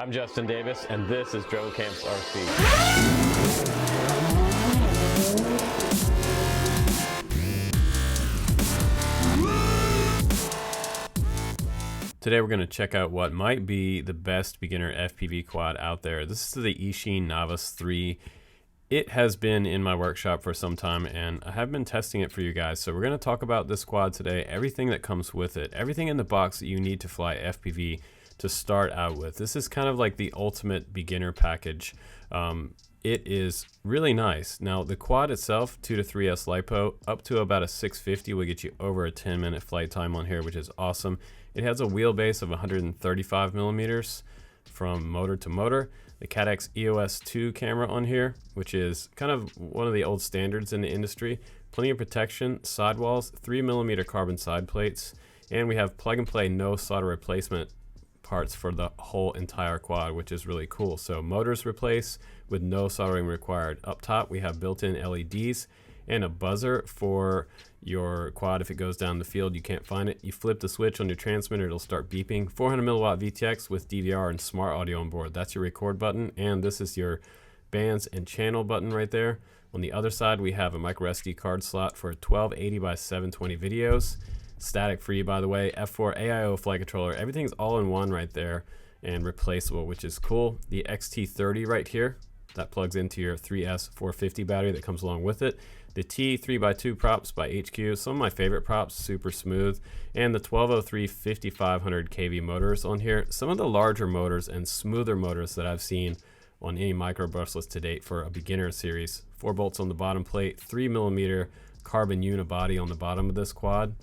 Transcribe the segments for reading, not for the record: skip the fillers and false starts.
I'm Justin Davis, and this is Drone Camps RC. Today we're going to check out what might be the best beginner FPV quad out there. This is the Eachine Novice 3. It has been in my workshop for some time, and I have been testing it for you guys. So we're going to talk about this quad today, everything that comes with it, everything in the box that you need to fly FPV to start out with. This is kind of like the ultimate beginner package. It is really nice. Now the quad itself, 2 to 3S LiPo, up to about a 650 will get you over a 10-minute flight time on here, which is awesome. It has a wheelbase of 135 millimeters from motor to motor. The Cadex EOS 2 camera on here, which is kind of one of the old standards in the industry. Plenty of protection, sidewalls, 3mm carbon side plates, and we have plug and play no solder replacement parts for the whole entire quad, which is really cool. So motors replace with no soldering required. Up top we have built-in LEDs and a buzzer for your quad. If it goes down the field, you can't find it, you flip the switch on your transmitter, it'll start beeping. 400 milliwatt VTX with DVR and smart audio on board. That's your record button, and this is your bands and channel button right there. On the other side we have a micro SD card slot for 1280 by 720 videos. Static free, by the way. F4 AIO flight controller. Everything's all in one right there and replaceable, which is cool. The XT30 right here, that plugs into your 3S 450 battery that comes along with it. The T 3x2 props by HQ, some of my favorite props, super smooth. And the 1203 5500 kV motors on here. Some of the larger motors and smoother motors that I've seen on any micro brushless to date for a beginner series. 4 bolts on the bottom plate, 3mm carbon unibody on the bottom of this quad.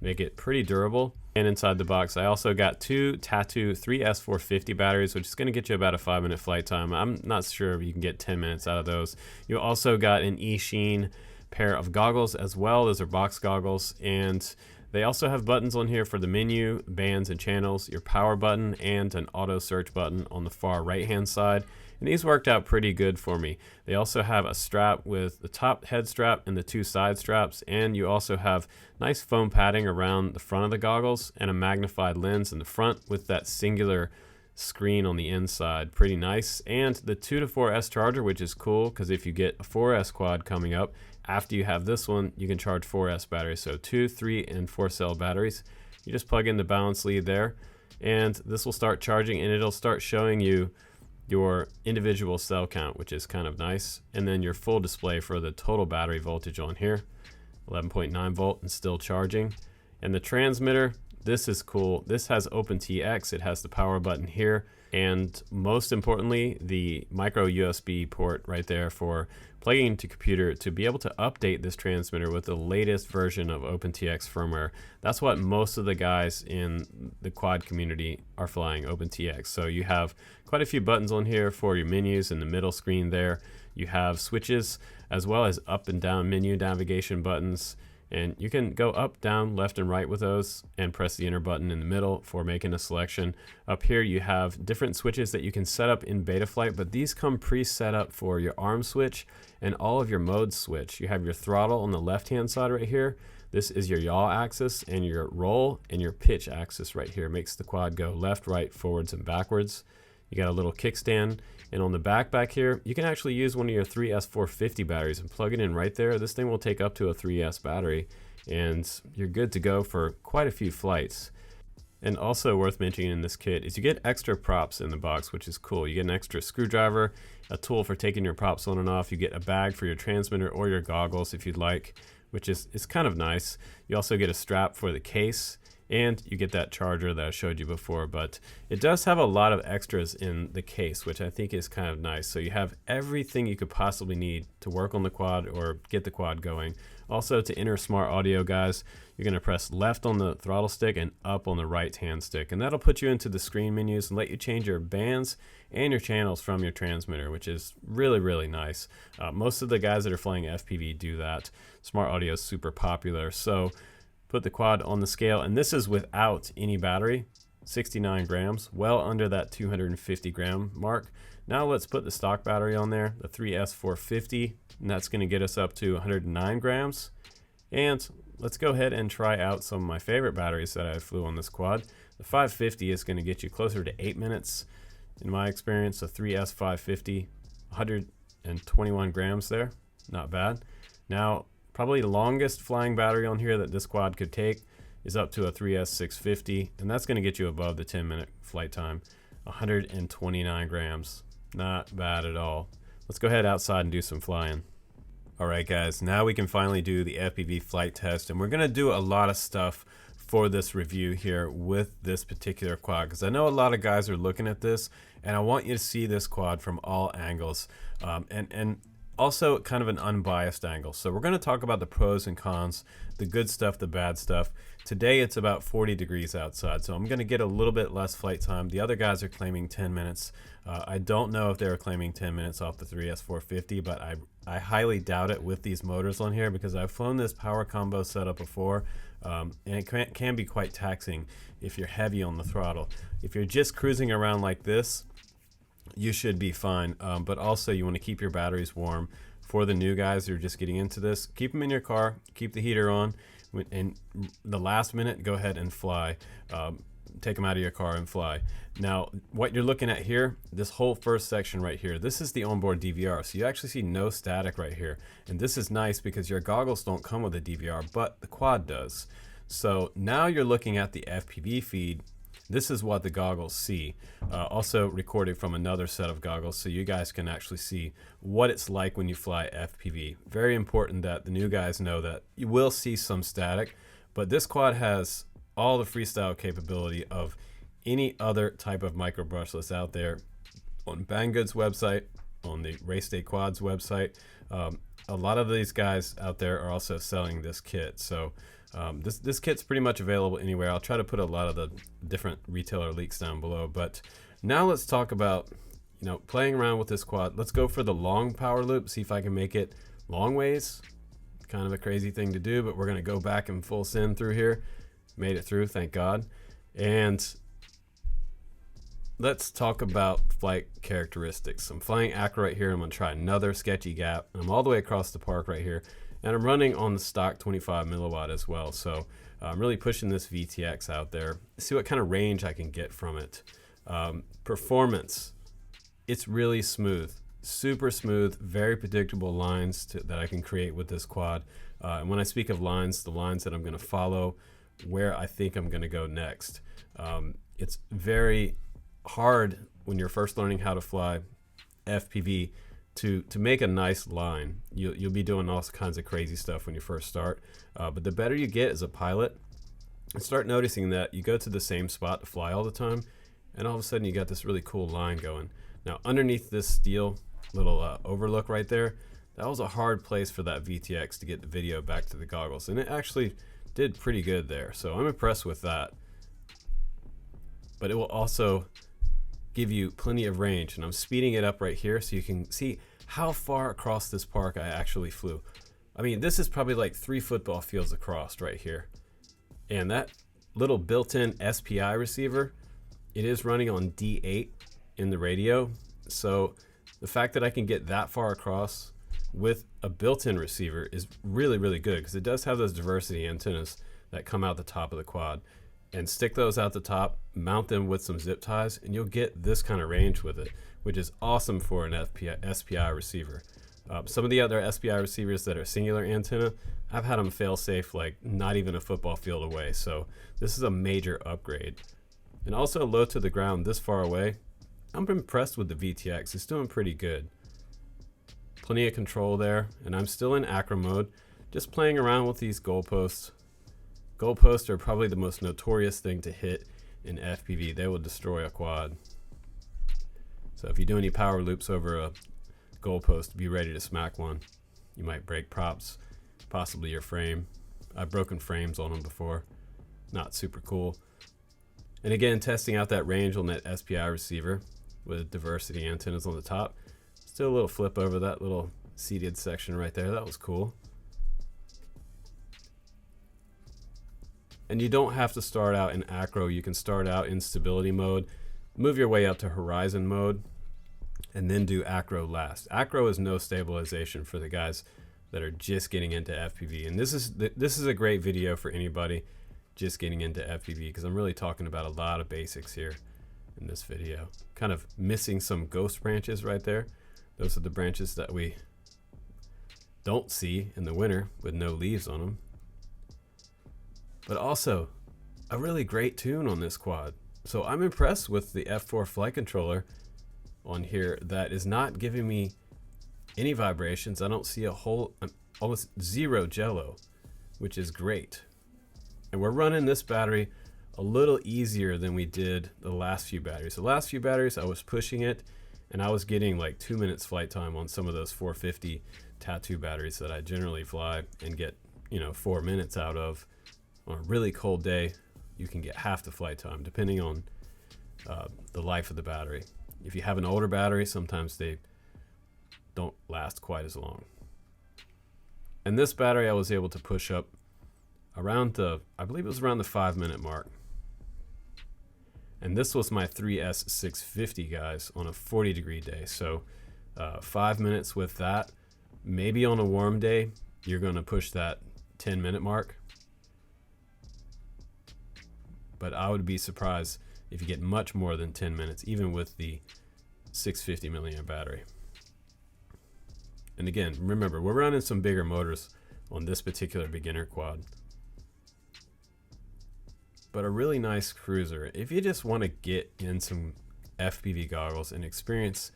Make it pretty durable. And inside the box I also got 2 Tattoo 3S 450 batteries, which is going to get you about a 5-minute flight time. I'm not sure if you can get 10 minutes out of those. You also got an Eachine pair of goggles as well. Those are box goggles, and they also have buttons on here for the menu, bands and channels, your power button, and an auto search button on the far right hand side. And these worked out pretty good for me. They also have a strap with the top head strap and the 2 side straps, and you also have nice foam padding around the front of the goggles and a magnified lens in the front with that singular screen on the inside. Pretty nice. And the 2 to 4S charger, which is cool because if you get a 4S quad coming up, after you have this one, you can charge 4S batteries. So 2, 3, and 4 cell batteries. You just plug in the balance lead there, and this will start charging, and it'll start showing you your individual cell count, which is kind of nice, and then your full display for the total battery voltage on here, 11.9 volt and still charging. And the transmitter, this is cool. This has OpenTX, it has the power button here, and most importantly the micro USB port right there for plugging into computer to be able to update this transmitter with the latest version of OpenTX firmware. That's what most of the guys in the quad community are flying, OpenTX. So you have quite a few buttons on here for your menus in the middle screen there. You have switches as well as up and down menu navigation buttons, and you can go up, down, left, and right with those and press the enter button in the middle for making a selection. Up here you have different switches that you can set up in Betaflight, but these come pre-set up for your arm switch and all of your modes switch. You have your throttle on the left hand side right here. This is your yaw axis, and your roll and your pitch axis right here makes the quad go left, right, forwards, and backwards. You got a little kickstand, and on the back here you can actually use one of your 3S 450 batteries and plug it in right there. This thing will take up to a 3S battery, and you're good to go for quite a few flights. And also worth mentioning in this kit is you get extra props in the box, which is cool. You get an extra screwdriver, a tool for taking your props on and off. You get a bag for your transmitter or your goggles if you'd like, which is kind of nice. You also get a strap for the case, and you get that charger that I showed you before. But it does have a lot of extras in the case, which I think is kind of nice. So you have everything you could possibly need to work on the quad or get the quad going. Also, to enter smart audio, guys, you're going to press left on the throttle stick and up on the right hand stick, and that'll put you into the screen menus and let you change your bands and your channels from your transmitter, which is really nice. Most of the guys that are flying FPV do that. Smart audio is super popular. So put the quad on the scale, and this is without any battery, 69 grams, well under that 250 gram mark. Now let's put the stock battery on there, the 3S 450, and that's going to get us up to 109 grams. And let's go ahead and try out some of my favorite batteries that I flew on this quad. The 550 is going to get you closer to 8 minutes. in my experience. A 3S 550, 121 grams there, not bad. Now, probably the longest flying battery on here that this quad could take is up to a 3S 650, and that's going to get you above the 10-minute flight time. 129 grams, not bad at all. Let's go ahead outside and do some flying. All right, guys, now we can finally do the FPV flight test, and we're going to do a lot of stuff for this review here with this particular quad, because I know a lot of guys are looking at this, and I want you to see this quad from all angles, and also kind of an unbiased angle. So we're going to talk about the pros and cons, the good stuff, the bad stuff. Today it's about 40 degrees outside, so I'm going to get a little bit less flight time. The other guys are claiming 10 minutes. I don't know if they're claiming 10 minutes off the 3S 450, but I highly doubt it with these motors on here, because I've flown this power combo setup before, and it can be quite taxing if you're heavy on the throttle. If you're just cruising around like this, you should be fine, but also you want to keep your batteries warm. For the new guys who are just getting into this, keep them in your car, keep the heater on, and the last minute, go ahead and fly. Take them out of your car and fly. Now, what you're looking at here, this whole first section right here, this is the onboard DVR. So you actually see no static right here. And this is nice because your goggles don't come with a DVR, but the quad does. So now you're looking at the FPV feed. This is what the goggles see. Also recorded from another set of goggles, so you guys can actually see what it's like when you fly FPV. Very important that the new guys know that you will see some static, but this quad has all the freestyle capability of any other type of micro brushless out there. On Banggood's website, on the Race Day Quads website, a lot of these guys out there are also selling this kit. So this kit's pretty much available anywhere. I'll try to put a lot of the different retailer links down below. But now let's talk about, playing around with this quad. Let's go for the long power loop, see if I can make it long ways. Kind of a crazy thing to do, but we're going to go back in full send through here. Made it through, thank God. And let's talk about flight characteristics. I'm flying acro right here. I'm going to try another sketchy gap. I'm all the way across the park right here. And I'm running on the stock 25 milliwatt as well. So I'm really pushing this VTX out there. See what kind of range I can get from it. Performance, it's really smooth. Super smooth, very predictable lines that I can create with this quad. And when I speak of lines, the lines that I'm going to follow, where I think I'm going to go next. It's very hard when you're first learning how to fly FPV to make a nice line. You'll be doing all kinds of crazy stuff when you first start, but the better you get as a pilot, and start noticing that you go to the same spot to fly all the time, and all of a sudden you got this really cool line going. Now underneath this steel little overlook right there, that was a hard place for that VTX to get the video back to the goggles, and it actually did pretty good there, so I'm impressed with that. But it will also give you plenty of range, and I'm speeding it up right here so you can see how far across this park I actually flew. I mean, this is probably like 3 football fields across right here. And that little built-in SPI receiver, it is running on D8 in the radio, so the fact that I can get that far across with a built-in receiver is really, really good, because it does have those diversity antennas that come out the top of the quad. And stick those out the top, mount them with some zip ties, and you'll get this kind of range with it, which is awesome for an SPI receiver. Some of the other SPI receivers that are singular antenna, I've had them fail safe like not even a football field away, so this is a major upgrade. And also low to the ground this far away, I'm impressed with the VTX. It's doing pretty good. Plenty of control there, and I'm still in acro mode, just playing around with these goalposts. Goalposts are probably the most notorious thing to hit in FPV. They will destroy a quad. So if you do any power loops over a goalpost, be ready to smack one. You might break props, possibly your frame. I've broken frames on them before. Not super cool. And again, testing out that range on that SPI receiver with diversity antennas on the top. Still a little flip over that little seated section right there. That was cool. And you don't have to start out in acro. You can start out in stability mode, move your way up to horizon mode, and then do acro last. Acro is no stabilization for the guys that are just getting into FPV. And this is a great video for anybody just getting into FPV, because I'm really talking about a lot of basics here. in this video. Kind of missing some ghost branches right there. Those are the branches that we don't see in the winter with no leaves on them. But also a really great tune on this quad. So I'm impressed with the F4 flight controller on here that is not giving me any vibrations. I don't see almost zero jello, which is great. And we're running this battery a little easier than we did the last few batteries. The last few batteries I was pushing it and I was getting like 2 minutes flight time on some of those 450 tattoo batteries that I generally fly and get, 4 minutes out of. On a really cold day, you can get half the flight time depending on the life of the battery. If you have an older battery, sometimes they don't last quite as long. And this battery I was able to push up around I believe it was around the 5-minute mark. And this was my 3S 650, guys, on a 40-degree day. So 5 minutes with that. Maybe on a warm day, you're going to push that 10-minute mark. But I would be surprised if you get much more than 10 minutes, even with the 650 milliamp battery. And again, remember, we're running some bigger motors on this particular beginner quad. But a really nice cruiser. If you just want to get in some FPV goggles and experience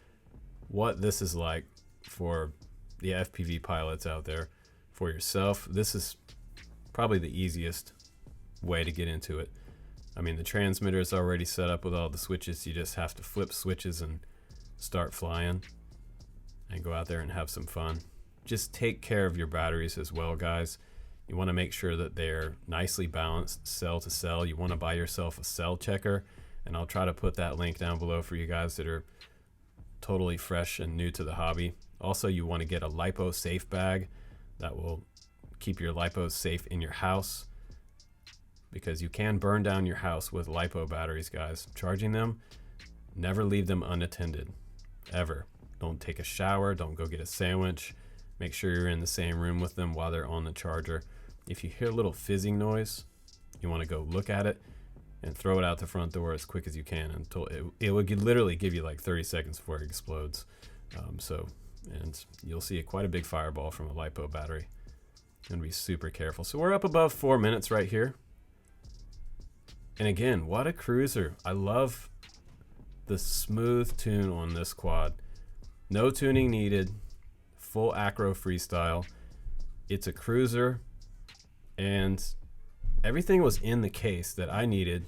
what this is like for the FPV pilots out there for yourself, this is probably the easiest way to get into it. I mean, the transmitter is already set up with all the switches. You just have to flip switches and start flying and go out there and have some fun. Just take care of your batteries as well, guys. You want to make sure that they're nicely balanced cell to cell. You want to buy yourself a cell checker, and I'll try to put that link down below for you guys that are totally fresh and new to the hobby. Also, you want to get a LiPo safe bag that will keep your LiPos safe in your house, because you can burn down your house with LiPo batteries, guys. Charging them, never leave them unattended, ever. Don't take a shower, don't go get a sandwich. Make sure you're in the same room with them while they're on the charger. If you hear a little fizzing noise, you want to go look at it and throw it out the front door as quick as you can until it would literally give you like 30 seconds before it explodes. And you'll see quite a big fireball from a LiPo battery. And be super careful. So we're up above 4 minutes right here. And again, what a cruiser. I love the smooth tune on this quad. No tuning needed. Full acro freestyle. It's a cruiser. And everything was in the case that I needed.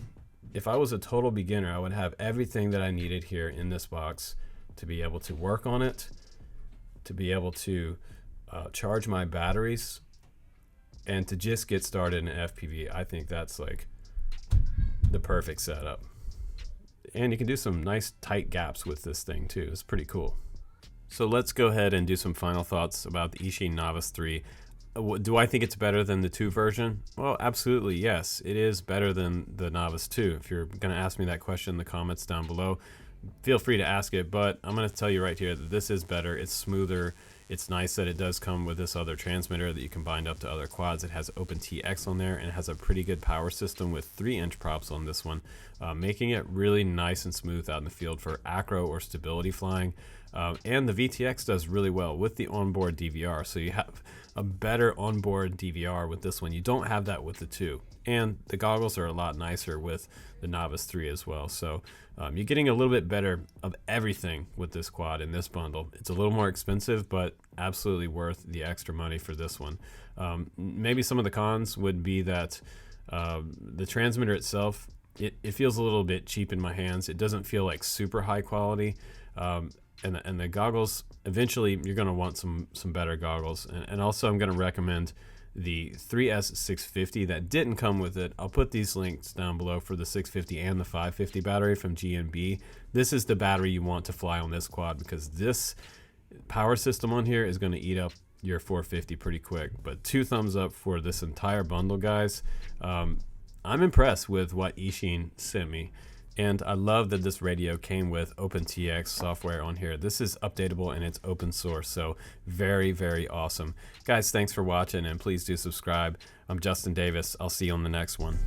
If I was a total beginner, I would have everything that I needed here in this box to be able to work on it, to be able to charge my batteries, and to just get started in FPV. I think that's like the perfect setup. And you can do some nice tight gaps with this thing too. It's pretty cool. So let's go ahead and do some final thoughts about the Eachine Novice 3. Do I think it's better than the 2 version? Well, absolutely, yes. It is better than the Novice 2. If you're going to ask me that question in the comments down below, feel free to ask it, but I'm going to tell you right here that this is better. It's smoother. It's nice that it does come with this other transmitter that you can bind up to other quads. It has OpenTX on there, and it has a pretty good power system with 3-inch props on this one, making it really nice and smooth out in the field for acro or stability flying. And the VTX does really well with the onboard DVR, so you have a better onboard DVR with this one. You don't have that with the 2. And the goggles are a lot nicer with the Novice 3 as well. So you're getting a little bit better of everything with this quad in this bundle. It's a little more expensive, but absolutely worth the extra money for this one. Maybe some of the cons would be that the transmitter itself, it feels a little bit cheap in my hands. It doesn't feel like super high quality. And the goggles, eventually you're going to want some better goggles. And also I'm going to recommend the 3S 650 that didn't come with it. I'll put these links down below for the 650 and the 550 battery from G&B. This is the battery you want to fly on this quad, because this power system on here is going to eat up your 450 pretty quick. But 2 thumbs up for this entire bundle, guys. I'm impressed with what Eachine sent me. And I love that this radio came with OpenTX software on here. This is updatable and it's open source, so very, very awesome. Guys, thanks for watching, and please do subscribe. I'm Justin Davis. I'll see you on the next one.